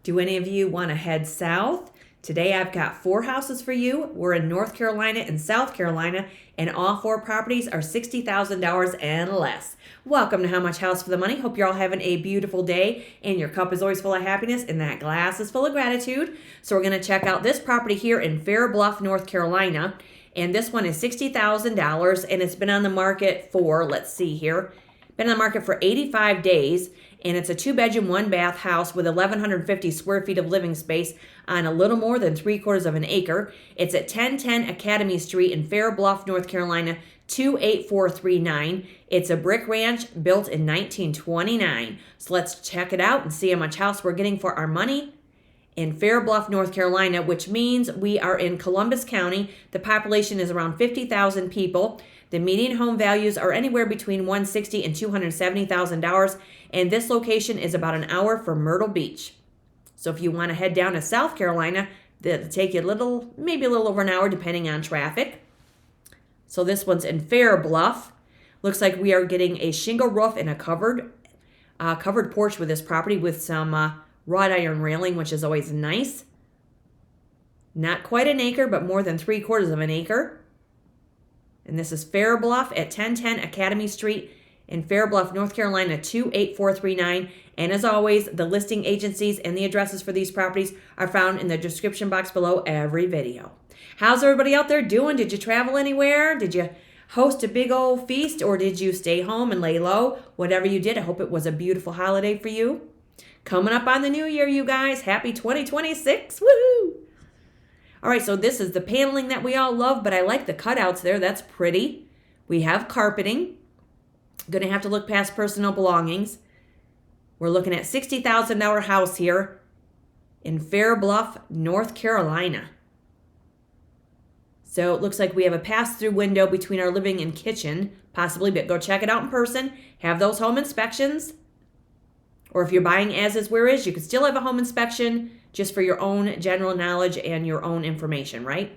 Do any of you want to head south? Today I've got 4 houses for you. We're in North Carolina and South Carolina, and all 4 properties are $60,000 and less. Welcome to How Much House for the Money. Hope you're all having a beautiful day, and your cup is always full of happiness, and that glass is full of gratitude. So we're going to check out this property here in Bluff, North Carolina, and this one is $60,000, and it's been on the market for, let's see here, been on the market for 85 days. And it's a 2-bedroom, 1-bath house with 1,150 square feet of living space on a little more than 3/4 of an acre. It's at 1010 Academy Street in Bluff, North Carolina, 28439. It's a brick ranch built in 1929. So let's check it out and see how much house we're getting for our money in Bluff, North Carolina, which means we are in Columbus County. The population is around 50,000 people. The median home values are anywhere between $160,000 and $270,000, and this location is about an hour from Myrtle Beach. So if you want to head down to South Carolina, it'll take you maybe a little over an hour depending on traffic. So this one's in Bluff. Looks like we are getting a shingle roof and a covered porch with this property with some wrought iron railing, which is always nice. Not quite an acre, but more than 3/4 of an acre. And this is Bluff at 1010 Academy Street in Bluff, North Carolina, 28439. And as always, the listing agencies and the addresses for these properties are found in the description box below every video. How's everybody out there doing? Did you travel anywhere? Did you host a big old feast, or did you stay home and lay low? Whatever you did, I hope it was a beautiful holiday for you. Coming up on the new year, you guys. Happy 2026. Woohoo! All right, so this is the paneling that we all love, but I like the cutouts there. That's pretty. We have carpeting. Going to have to look past personal belongings. We're looking at $60,000 house here in Bluff, North Carolina. So it looks like we have a pass-through window between our living and kitchen, possibly, but go check it out in person. Have those home inspections. Or if you're buying as is, where is, you could still have a home inspection just for your own general knowledge and your own information, right?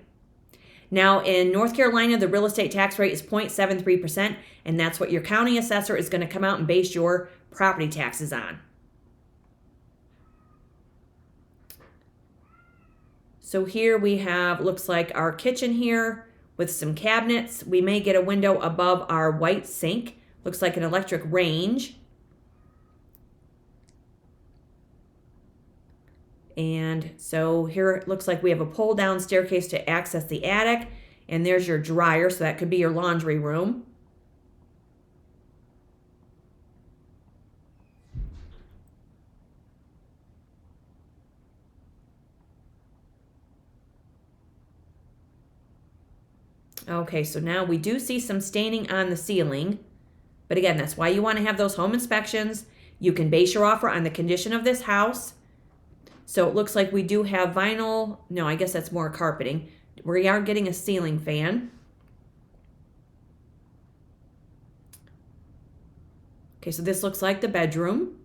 Now, in North Carolina, the real estate tax rate is 0.73%, and that's what your county assessor is going to come out and base your property taxes on. So here we have, looks like our kitchen here with some cabinets. We may get a window above our white sink. Looks like an electric range. And so here it looks like we have a pull-down staircase to access the attic. And there's your dryer, so that could be your laundry room. Okay, so now we do see some staining on the ceiling. But again, that's why you want to have those home inspections. You can base your offer on the condition of this house. So it looks like we do have vinyl. No, I guess that's more carpeting. We are getting a ceiling fan. Okay, so this looks like the bedroom.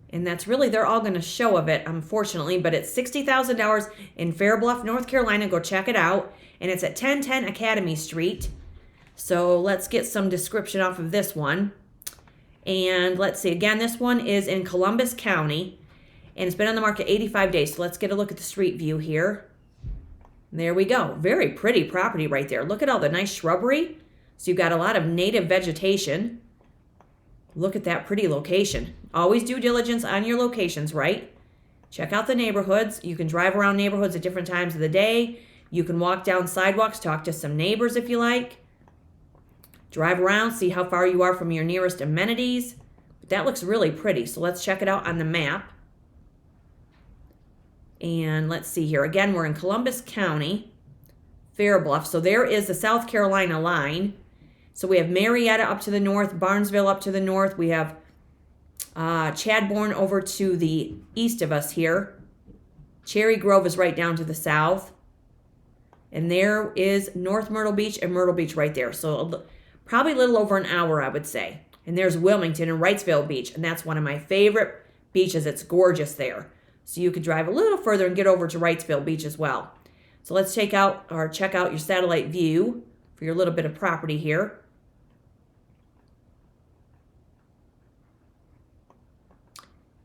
And that's really, they're all going to show of it, unfortunately, but it's $60,000 in Bluff, North Carolina. Go check it out. And it's at 1010 Academy Street. So let's get some description off of this one. And let's see, again, this one is in Columbus County, and it's been on the market 85 days. So let's get a look at the street view here. There we go. Very pretty property right there. Look at all the nice shrubbery. So you've got a lot of native vegetation. Look at that pretty location. Always due diligence on your locations, right? Check out the neighborhoods. You can drive around neighborhoods at different times of the day. You can walk down sidewalks, talk to some neighbors if you like. Drive around, see how far you are from your nearest amenities. That looks really pretty, so let's check it out on the map. And let's see here. Again, we're in Columbus County, Bluff. So there is the South Carolina line. So we have Marietta up to the north, Barnesville up to the north. We have Chadbourne over to the east of us here. Cherry Grove is right down to the south. And there is North Myrtle Beach and Myrtle Beach right there. So probably a little over an hour, I would say. And there's Wilmington and Wrightsville Beach. And that's one of my favorite beaches. It's gorgeous there. So you could drive a little further and get over to Wrightsville Beach as well. So let's check out your satellite view for your little bit of property here.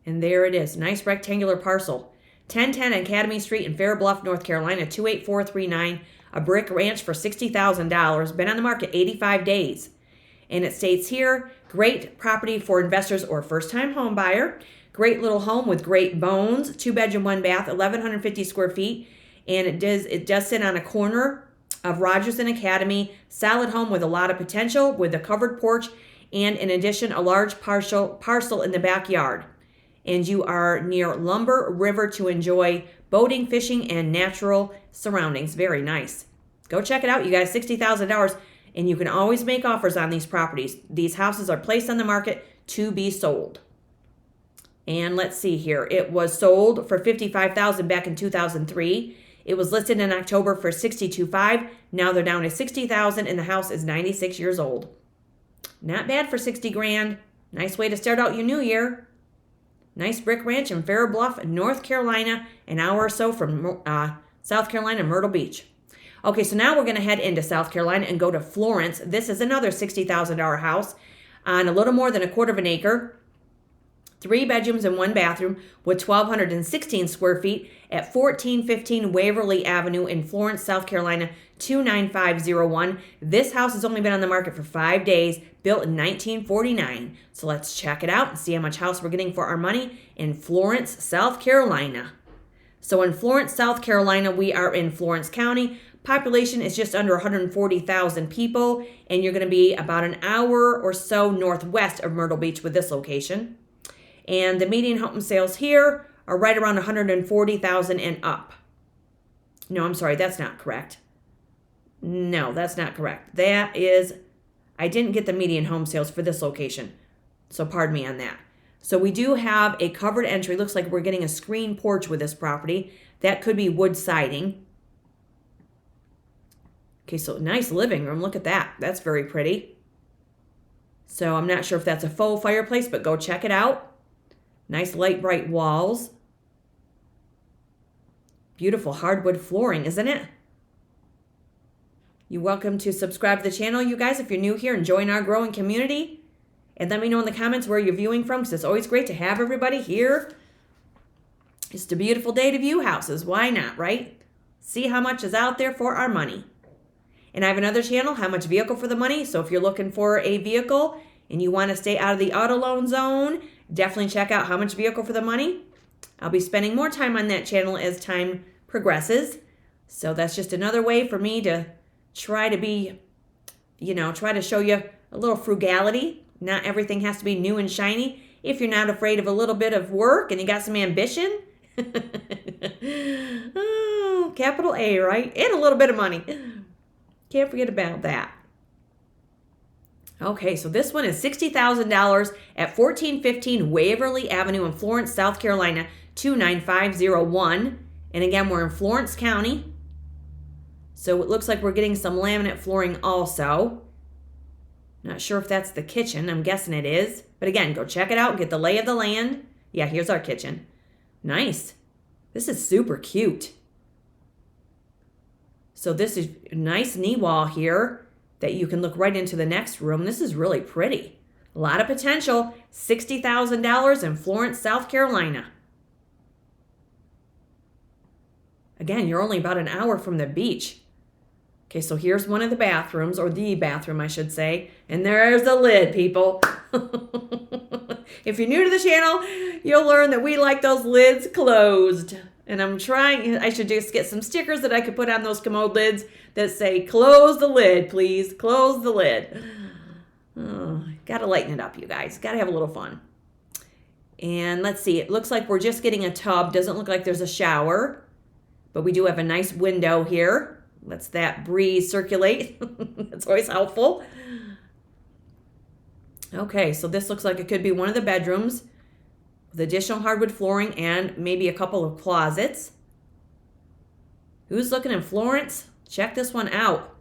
And there it is. Nice rectangular parcel. 1010 Academy Street in Fair Bluff, North Carolina, 28439. A brick ranch for $60,000. Been on the market 85 days. And it states here, great property for investors or first-time home buyer. Great little home with great bones. 2-bedroom, 1-bath, 1,150 square feet. And it does sit on a corner of Rogers and Academy. Solid home with a lot of potential, with a covered porch, and in addition, a large parcel in the backyard. And you are near Lumber River to enjoy boating, fishing, and natural surroundings. Very nice. Go check it out, you guys. $60,000, and you can always make offers on these properties. These houses are placed on the market to be sold. And let's see here. It was sold for $55,000 back in 2003. It was listed in October for $62,500. Now they're down to $60,000, and the house is 96 years old. Not bad for $60,000. Nice way to start out your new year. Nice brick ranch in Fair Bluff, North Carolina, an hour or so from South Carolina, Myrtle Beach. Okay, so now we're going to head into South Carolina and go to Florence. This is another $60,000 house on a little more than a quarter of an acre. 3 bedrooms and 1 bathroom with 1,216 square feet at 1415 Waverly Avenue in Florence, South Carolina, 29501. This house has only been on the market for 5 days, built in 1949. So let's check it out and see how much house we're getting for our money in Florence, South Carolina. So in Florence, South Carolina, we are in Florence County. Population is just under 140,000 people, and you're going to be about an hour or so northwest of Myrtle Beach with this location. And the median home sales here are right around 140,000 and up. No, I'm sorry, that's not correct. No, that's not correct. That is, I didn't get the median home sales for this location. So pardon me on that. So we do have a covered entry. Looks like we're getting a screen porch with this property. That could be wood siding. Okay, so nice living room. Look at that. That's very pretty. So I'm not sure if that's a faux fireplace, but go check it out. Nice light bright walls. Beautiful hardwood flooring, isn't it? You're welcome to subscribe to the channel, you guys, if you're new here and join our growing community. And let me know in the comments where you're viewing from, because it's always great to have everybody here. It's a beautiful day to view houses. Why not, right? See how much is out there for our money. And I have another channel, How Much Vehicle for the Money. So if you're looking for a vehicle and you want to stay out of the auto loan zone, definitely check out How Much Vehicle for the Money. I'll be spending more time on that channel as time progresses. So that's just another way for me to try to be, try to show you a little frugality. Not everything has to be new and shiny. If you're not afraid of a little bit of work and you got some ambition. Oh, capital A, right? And a little bit of money. Can't forget about that. Okay, so this one is $60,000 at 1415 Waverly Avenue in Florence, South Carolina, 29501. And again, we're in Florence County. So it looks like we're getting some laminate flooring also. Not sure if that's the kitchen. I'm guessing it is. But again, go check it out and get the lay of the land. Yeah, here's our kitchen. Nice. This is super cute. So this is a nice knee wall here that you can look right into the next room. This is really pretty. A lot of potential. $60,000 in Florence, South Carolina. Again, you're only about an hour from the beach. Okay, so here's one of the bathrooms, or the bathroom, I should say. And there's the lid, people. If you're new to the channel, you'll learn that we like those lids closed. And I should just get some stickers that I could put on those commode lids that say, close the lid, please. Close the lid. Oh, gotta lighten it up, you guys. Gotta have a little fun. And let's see. It looks like we're just getting a tub. Doesn't look like there's a shower. But we do have a nice window here. Lets that breeze circulate. That's always helpful. Okay, so this looks like it could be one of the bedrooms with additional hardwood flooring and maybe a couple of closets. Who's looking in Florence? Check this one out.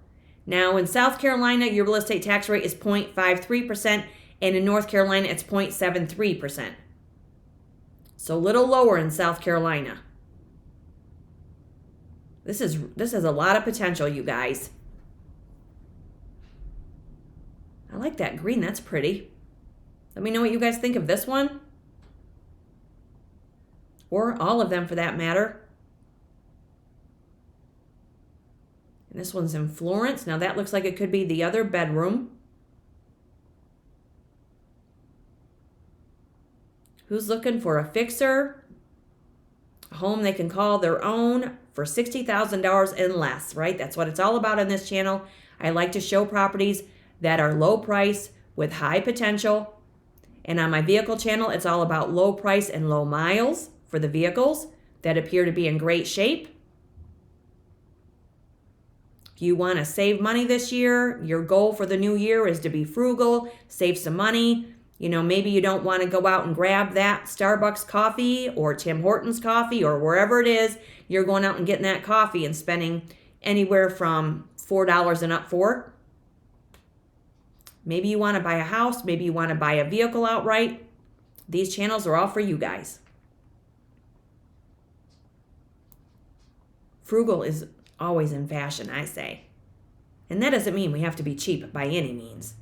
Now, in South Carolina, your real estate tax rate is 0.53%, and in North Carolina, it's 0.73%. So a little lower in South Carolina. This has a lot of potential, you guys. I like that green. That's pretty. Let me know what you guys think of this one. or all of them for that matter. And this one's in Florence. Now that looks like it could be the other bedroom. Who's looking for a fixer? A home they can call their own for $60,000 and less, right? That's what it's all about on this channel. I like to show properties that are low price with high potential. And on my vehicle channel, it's all about low price and low miles for the vehicles that appear to be in great shape. If you want to save money this year, your goal for the new year is to be frugal, save some money. You know, maybe you don't want to go out and grab that Starbucks coffee or Tim Hortons coffee or wherever it is. You're going out and getting that coffee and spending anywhere from $4 and up for. Maybe you want to buy a house. Maybe you want to buy a vehicle outright. These channels are all for you guys. Frugal is always in fashion, I say. And that doesn't mean we have to be cheap by any means.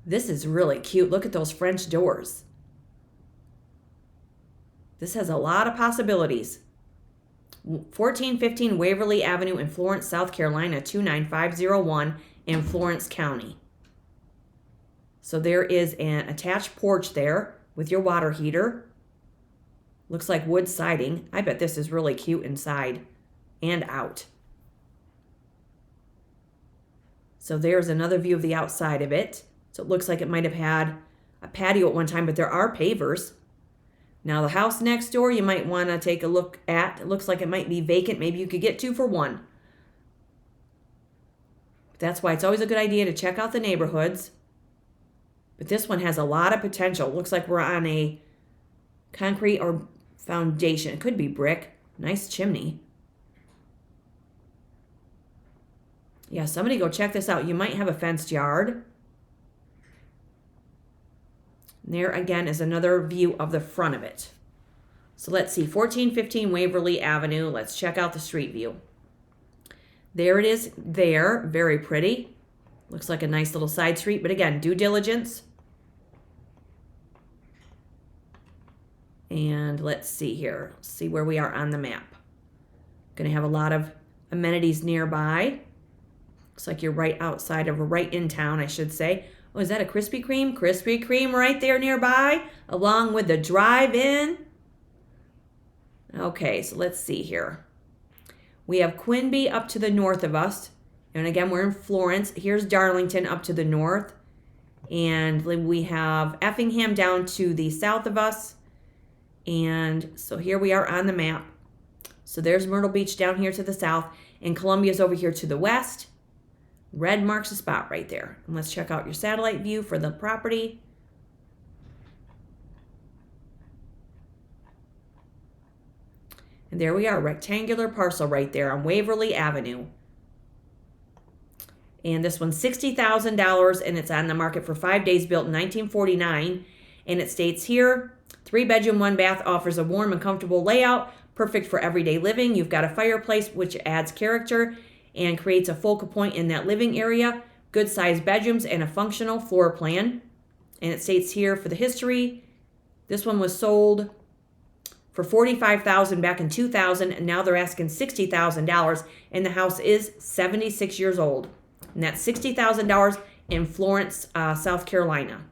This is really cute. Look at those French doors. This has a lot of possibilities. 1415 Waverly Avenue in Florence, South Carolina, 29501 in Florence County. So there is an attached porch there with your water heater. Looks like wood siding. I bet this is really cute inside and out. So there's another view of the outside of it. So it looks like it might have had a patio at one time, but there are pavers. Now the house next door you might want to take a look at. It looks like it might be vacant. Maybe you could get 2 for 1. That's why it's always a good idea to check out the neighborhoods. But this one has a lot of potential. Looks like we're on a concrete or foundation. It could be brick. Nice chimney. Yeah, somebody go check this out. You might have a fenced yard. There again is another view of the front of it. So let's see, 1415 Waverly Avenue. Let's check out the street view. There it is there, very pretty. Looks like a nice little side street, but again, due diligence. And let's see here, see where we are on the map. Going to have a lot of amenities nearby. Looks like you're right outside of, right in town, I should say. Oh, is that a Krispy Kreme? Krispy Kreme right there nearby, along with the drive-in. Okay, so let's see here. We have Quinby up to the north of us. And again, we're in Florence. Here's Darlington up to the north. And we have Effingham down to the south of us. And so here we are on the map. So there's Myrtle Beach down here to the south. And Columbia's over here to the west. Red marks the spot right there. And let's check out your satellite view for the property. And there we are, rectangular parcel right there on Waverly Avenue. And this one's $60,000 and it's on the market for 5 days, built in 1949. And it states here, 3-bedroom, 1-bath, offers a warm and comfortable layout, perfect for everyday living. You've got a fireplace which adds character and creates a focal point in that living area. Good sized bedrooms and a functional floor plan. And it states here for the history, this one was sold for $45,000 back in 2000, and now they're asking $60,000, and the house is 76 years old. And that's $60,000 in Florence, South Carolina.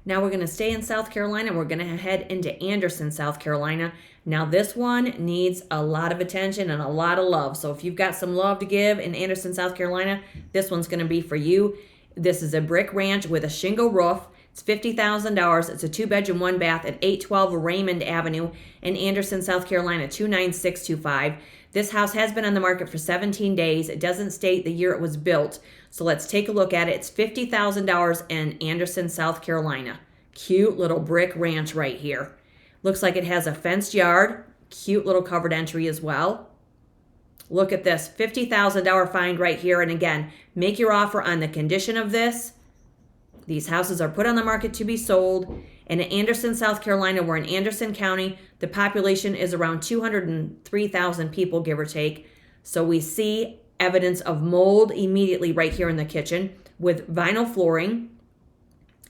Now we're going to stay in South Carolina. We're going to head into Anderson, South Carolina. Now this one needs a lot of attention and a lot of love. So if you've got some love to give in Anderson, South Carolina, this one's going to be for you. This is a brick ranch with a shingle roof. It's $50,000. It's a 2-bedroom, 1-bath at 812 Raymond Avenue in Anderson, South Carolina, 29625. This house has been on the market for 17 days. It doesn't state the year it was built. So let's take a look at it. It's $50,000 in Anderson, South Carolina. Cute little brick ranch right here. Looks like it has a fenced yard. Cute little covered entry as well. Look at this, $50,000 find right here. And again, make your offer on the condition of this. These houses are put on the market to be sold. And in Anderson, South Carolina, we're in Anderson County. The population is around 203,000 people, give or take. So we see evidence of mold immediately right here in the kitchen with vinyl flooring.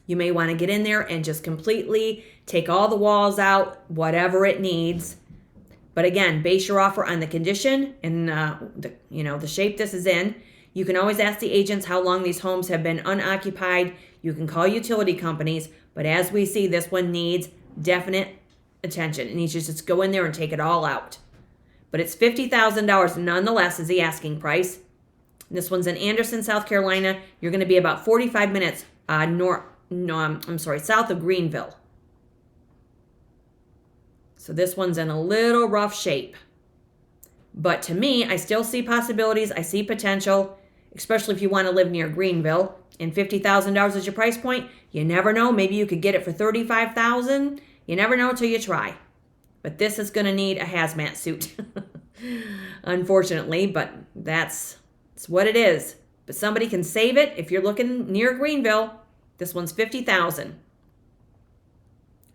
You may want to get in there and just completely take all the walls out, whatever it needs. But again, base your offer on the condition and the shape this is in. You can always ask the agents how long these homes have been unoccupied. You can call utility companies, but as we see, this one needs definite attention. It needs to just go in there and take it all out. But it's $50,000 nonetheless is the asking price. This one's in Anderson, South Carolina. You're going to be about 45 minutes south of Greenville. So this one's in a little rough shape. But to me, I still see possibilities. I see potential, especially if you want to live near Greenville. And $50,000 is your price point. You never know. Maybe you could get it for $35,000. You never know until you try. But this is going to need a hazmat suit, unfortunately. But that's what it is. But somebody can save it if you're looking near Greenville. This one's $50,000.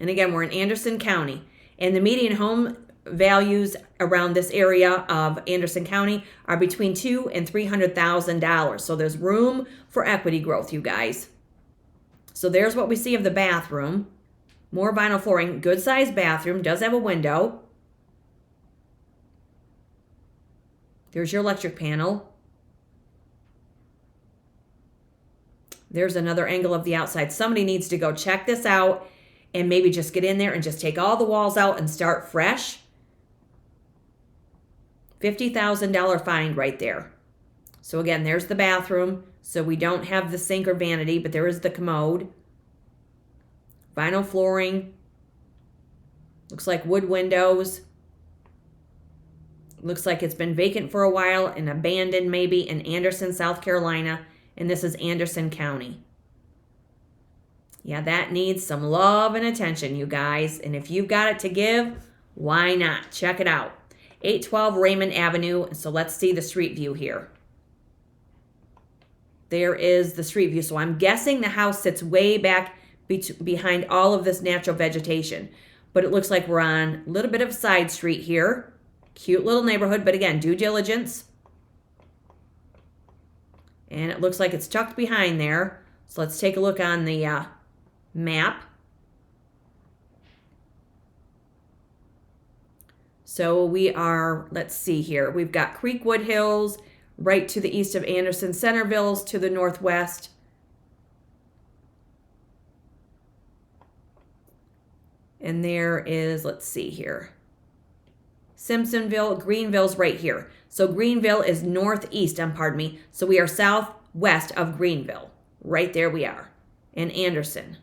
And again, we're in Anderson County. And the median home values around this area of Anderson County are between $200,000 and $300,000. So there's room for equity growth, you guys. So there's what we see of the bathroom. More vinyl flooring. Good sized bathroom. Does have a window. There's your electric panel. There's another angle of the outside. Somebody needs to go check this out and maybe just get in there and just take all the walls out and start fresh. $50,000 find right there. So again, there's the bathroom. So we don't have the sink or vanity, but there is the commode. Vinyl flooring. Looks like wood windows. Looks like it's been vacant for a while and abandoned maybe in Anderson, South Carolina. And this is Anderson County. Yeah, that needs some love and attention, you guys. And if you've got it to give, why not? Check it out. 812 Raymond Avenue. So let's see the street view here. There is the street view. So I'm guessing the house sits way back behind all of this natural vegetation. But it looks like we're on a little bit of a side street here. Cute little neighborhood, but again, due diligence. And it looks like it's tucked behind there. So let's take a look on the map. So we are, let's see here. We've got Creekwood Hills right to the east of Anderson, Centerville's to the northwest. And there is, let's see here, Simpsonville, Greenville's right here. So Greenville is northeast, pardon me. So we are southwest of Greenville. Right there we are. And Anderson.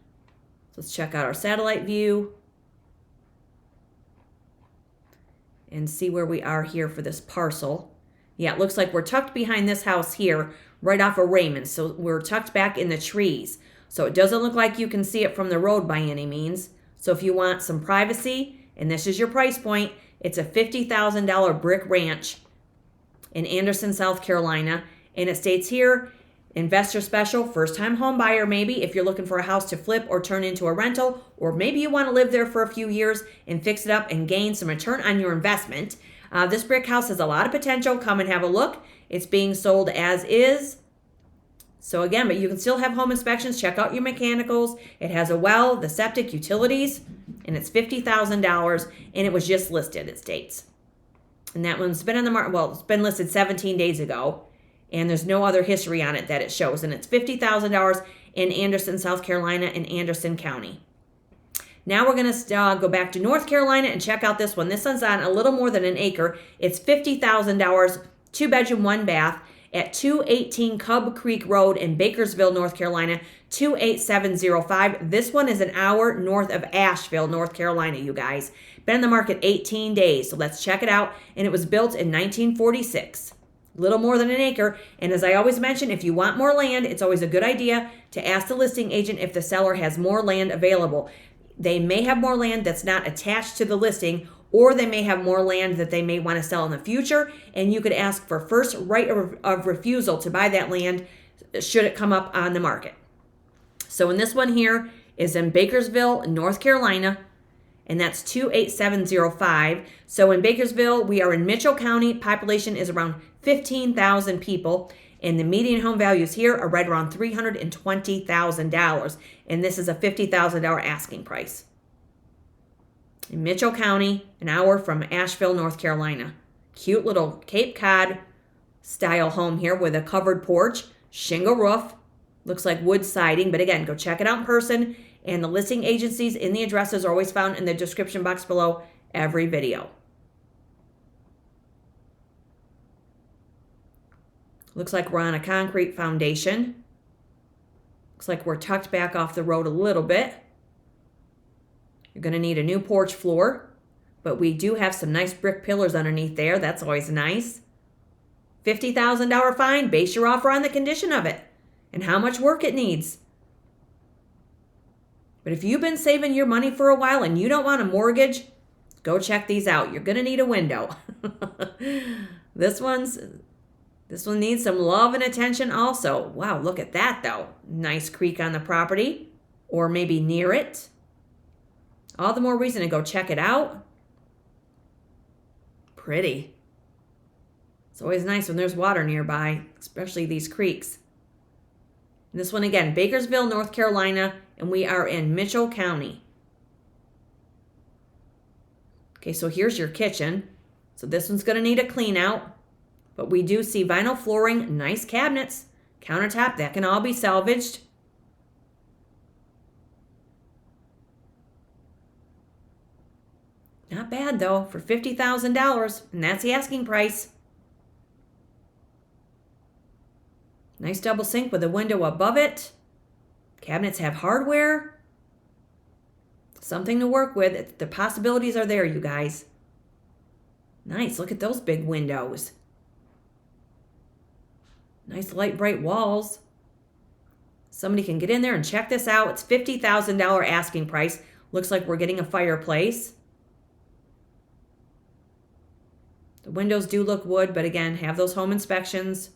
Let's check out our satellite view. And see where we are here for this parcel. Yeah, it looks like we're tucked behind this house here, right off of Raymond. So we're tucked back in the trees. So it doesn't look like you can see it from the road by any means. So if you want some privacy, and this is your price point, it's a $50,000 brick ranch in Anderson, South Carolina. And it states here, investor special, first-time home buyer maybe, if you're looking for a house to flip or turn into a rental, or maybe you want to live there for a few years and fix it up and gain some return on your investment. This brick house has a lot of potential. Come and have a look. It's being sold as is. So again, but you can still have home inspections. Check out your mechanicals. It has a well, the septic, utilities, and it's $50,000, and it was just listed, it states. And that one's been on the market, well, it's been listed 17 days ago, and there's no other history on it that it shows, and it's $50,000 in Anderson, South Carolina, in Anderson County. Now we're going to go back to North Carolina and check out this one. This one's on a little more than an acre. It's $50,000, 2-bedroom, 1-bath. At 218 Cub Creek Road in Bakersville, North Carolina, 28705. This one is an hour north of Asheville, North Carolina, you guys. Been in the market 18 days, so let's check it out. And it was built in 1946. Little more than an acre. And as I always mention, if you want more land, it's always a good idea to ask the listing agent if the seller has more land available. They may have more land that's not attached to the listing, or they may have more land that they may want to sell in the future, and you could ask for first right of refusal to buy that land should it come up on the market. So in this one here is in Bakersville, North Carolina, and that's 28705. So in Bakersville, we are in Mitchell County. Population is around 15,000 people, And the median home values here are right around $320,000. And this is a $50,000 asking price. In Mitchell County, an hour from Asheville, North Carolina. Cute little Cape Cod style home here with a covered porch, shingle roof, looks like wood siding. But again, go check it out in person. And the listing agencies and the addresses are always found in the description box below every video. Looks like we're on a concrete foundation. Looks like we're tucked back off the road a little bit. You're going to need a new porch floor, but we do have some nice brick pillars underneath there. That's always nice. $50,000 fine. Base your offer on the condition of it and how much work it needs. But if you've been saving your money for a while and you don't want a mortgage, go check these out. You're going to need a window. This one needs some love and attention also. Wow, look at that though. Nice creek on the property or maybe near it. All the more reason to go check it out. Pretty. It's always nice when there's water nearby, especially these creeks. And this one again, Bakersville, North Carolina, and we are in Mitchell County. Okay, so here's your kitchen. So this one's going to need a clean out. But we do see vinyl flooring, nice cabinets, countertop, that can all be salvaged. Not bad though, for $50,000, and that's the asking price. Nice double sink with a window above it. Cabinets have hardware. Something to work with. The possibilities are there, you guys. Nice, look at those big windows. Nice light bright walls. Somebody can get in there and check this out. It's $50,000 asking price. Looks like we're getting a fireplace. The windows do look wood, but again, have those home inspections.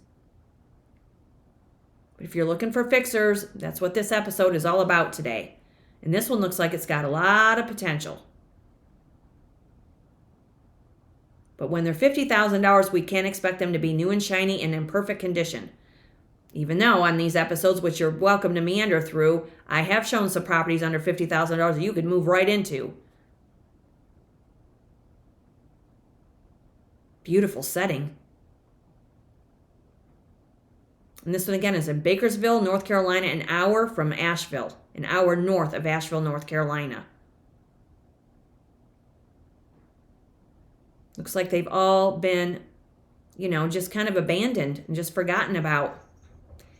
But if you're looking for fixers, that's what this episode is all about today. And this one looks like it's got a lot of potential. But when they're $50,000, we can't expect them to be new and shiny and in perfect condition. Even though on these episodes, which you're welcome to meander through, I have shown some properties under $50,000 that you could move right into. Beautiful setting. And this one again is in Bakersville, North Carolina, an hour from Asheville, an hour north of Asheville, North Carolina. Looks like they've all been, just kind of abandoned and just forgotten about.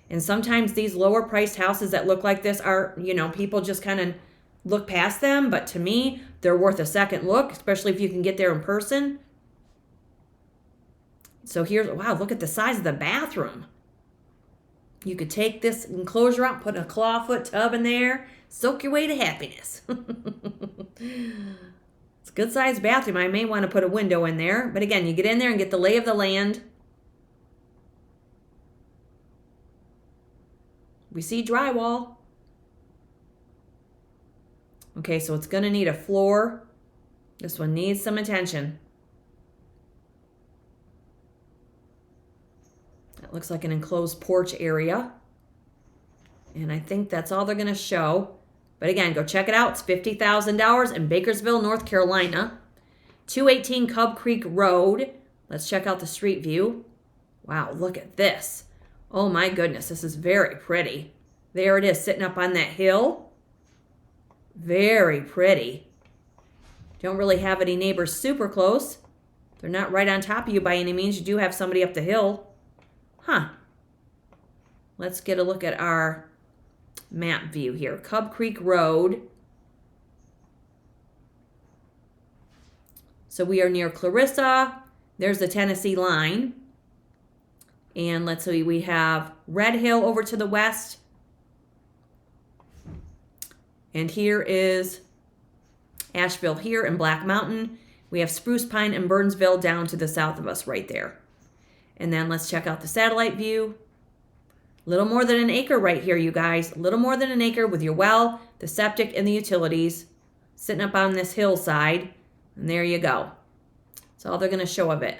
And sometimes these lower priced houses that look like this are, people just kind of look past them. But to me, they're worth a second look, especially if you can get there in person. So here's, wow, look at the size of the bathroom. You could take this enclosure out, put a clawfoot tub in there, soak your way to happiness. It's a good sized bathroom. I may want to put a window in there. But again, you get in there and get the lay of the land. We see drywall. Okay, so it's going to need a floor. This one needs some attention. That looks like an enclosed porch area. And I think that's all they're going to show. But again, go check it out. It's $50,000 in Bakersville, North Carolina. 218 Cub Creek Road. Let's check out the street view. Wow, look at this. Oh my goodness, this is very pretty. There it is, sitting up on that hill. Very pretty. Don't really have any neighbors super close. They're not right on top of you by any means. You do have somebody up the hill. Huh. Let's get a look at our map view here. Cub Creek Road. So we are near Clarissa. There's the Tennessee line. And let's see, we have Red Hill over to the west. And here is Asheville here in Black Mountain. We have Spruce Pine and Burnsville down to the south of us right there. And then let's check out the satellite view. Little more than an acre right here, you guys. Little more than an acre with your well, the septic, and the utilities. Sitting up on this hillside. And there you go. That's all they're going to show of it.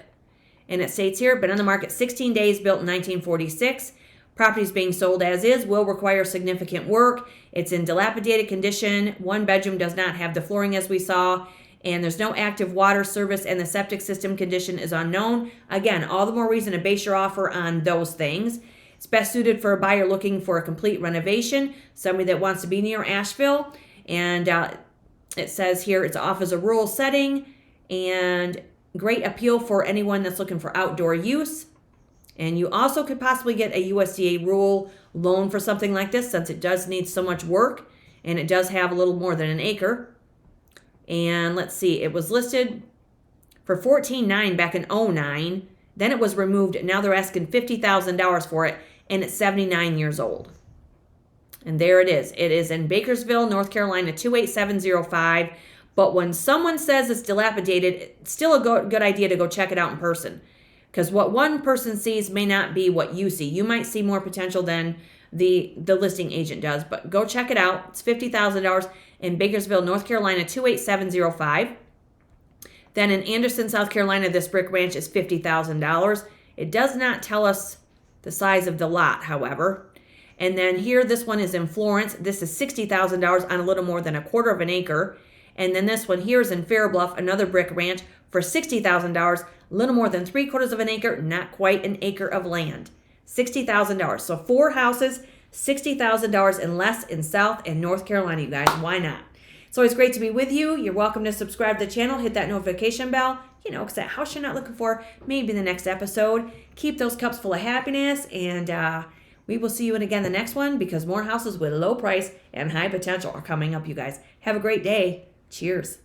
And it states here, been on the market 16 days, built in 1946. Properties being sold as is, will require significant work. It's in dilapidated condition. One bedroom does not have the flooring as we saw. And there's no active water service, and the septic system condition is unknown. Again, all the more reason to base your offer on those things. It's best suited for a buyer looking for a complete renovation, somebody that wants to be near Asheville. And it says here it's off as a rural setting and great appeal for anyone that's looking for outdoor use. And you also could possibly get a USDA rural loan for something like this, since it does need so much work and it does have a little more than an acre. And let's see, it was listed for $14,900 back in 2009. Then it was removed. Now they're asking $50,000 for it, and it's 79 years old. And there it is. It is in Bakersville, North Carolina, 28705. But when someone says it's dilapidated, it's still a good idea to go check it out in person. Because what one person sees may not be what you see. You might see more potential than the listing agent does. But go check it out. It's $50,000 in Bakersville, North Carolina, 28705. Then in Anderson, South Carolina, this brick ranch is $50,000. It does not tell us the size of the lot, however. And then here, this one is in Florence. This is $60,000 on a little more than a quarter of an acre. And then this one here is in Bluff, another brick ranch for $60,000, a little more than 3/4 of an acre, not quite an acre of land. $60,000. So 4 houses, $60,000 and less in South and North Carolina, you guys. Why not? It's always great to be with you. You're welcome to subscribe to the channel. Hit that notification bell. You know, because that house you're not looking for, maybe in the next episode. Keep those cups full of happiness. And we will see you in again the next one, because more houses with low price and high potential are coming up, you guys. Have a great day. Cheers.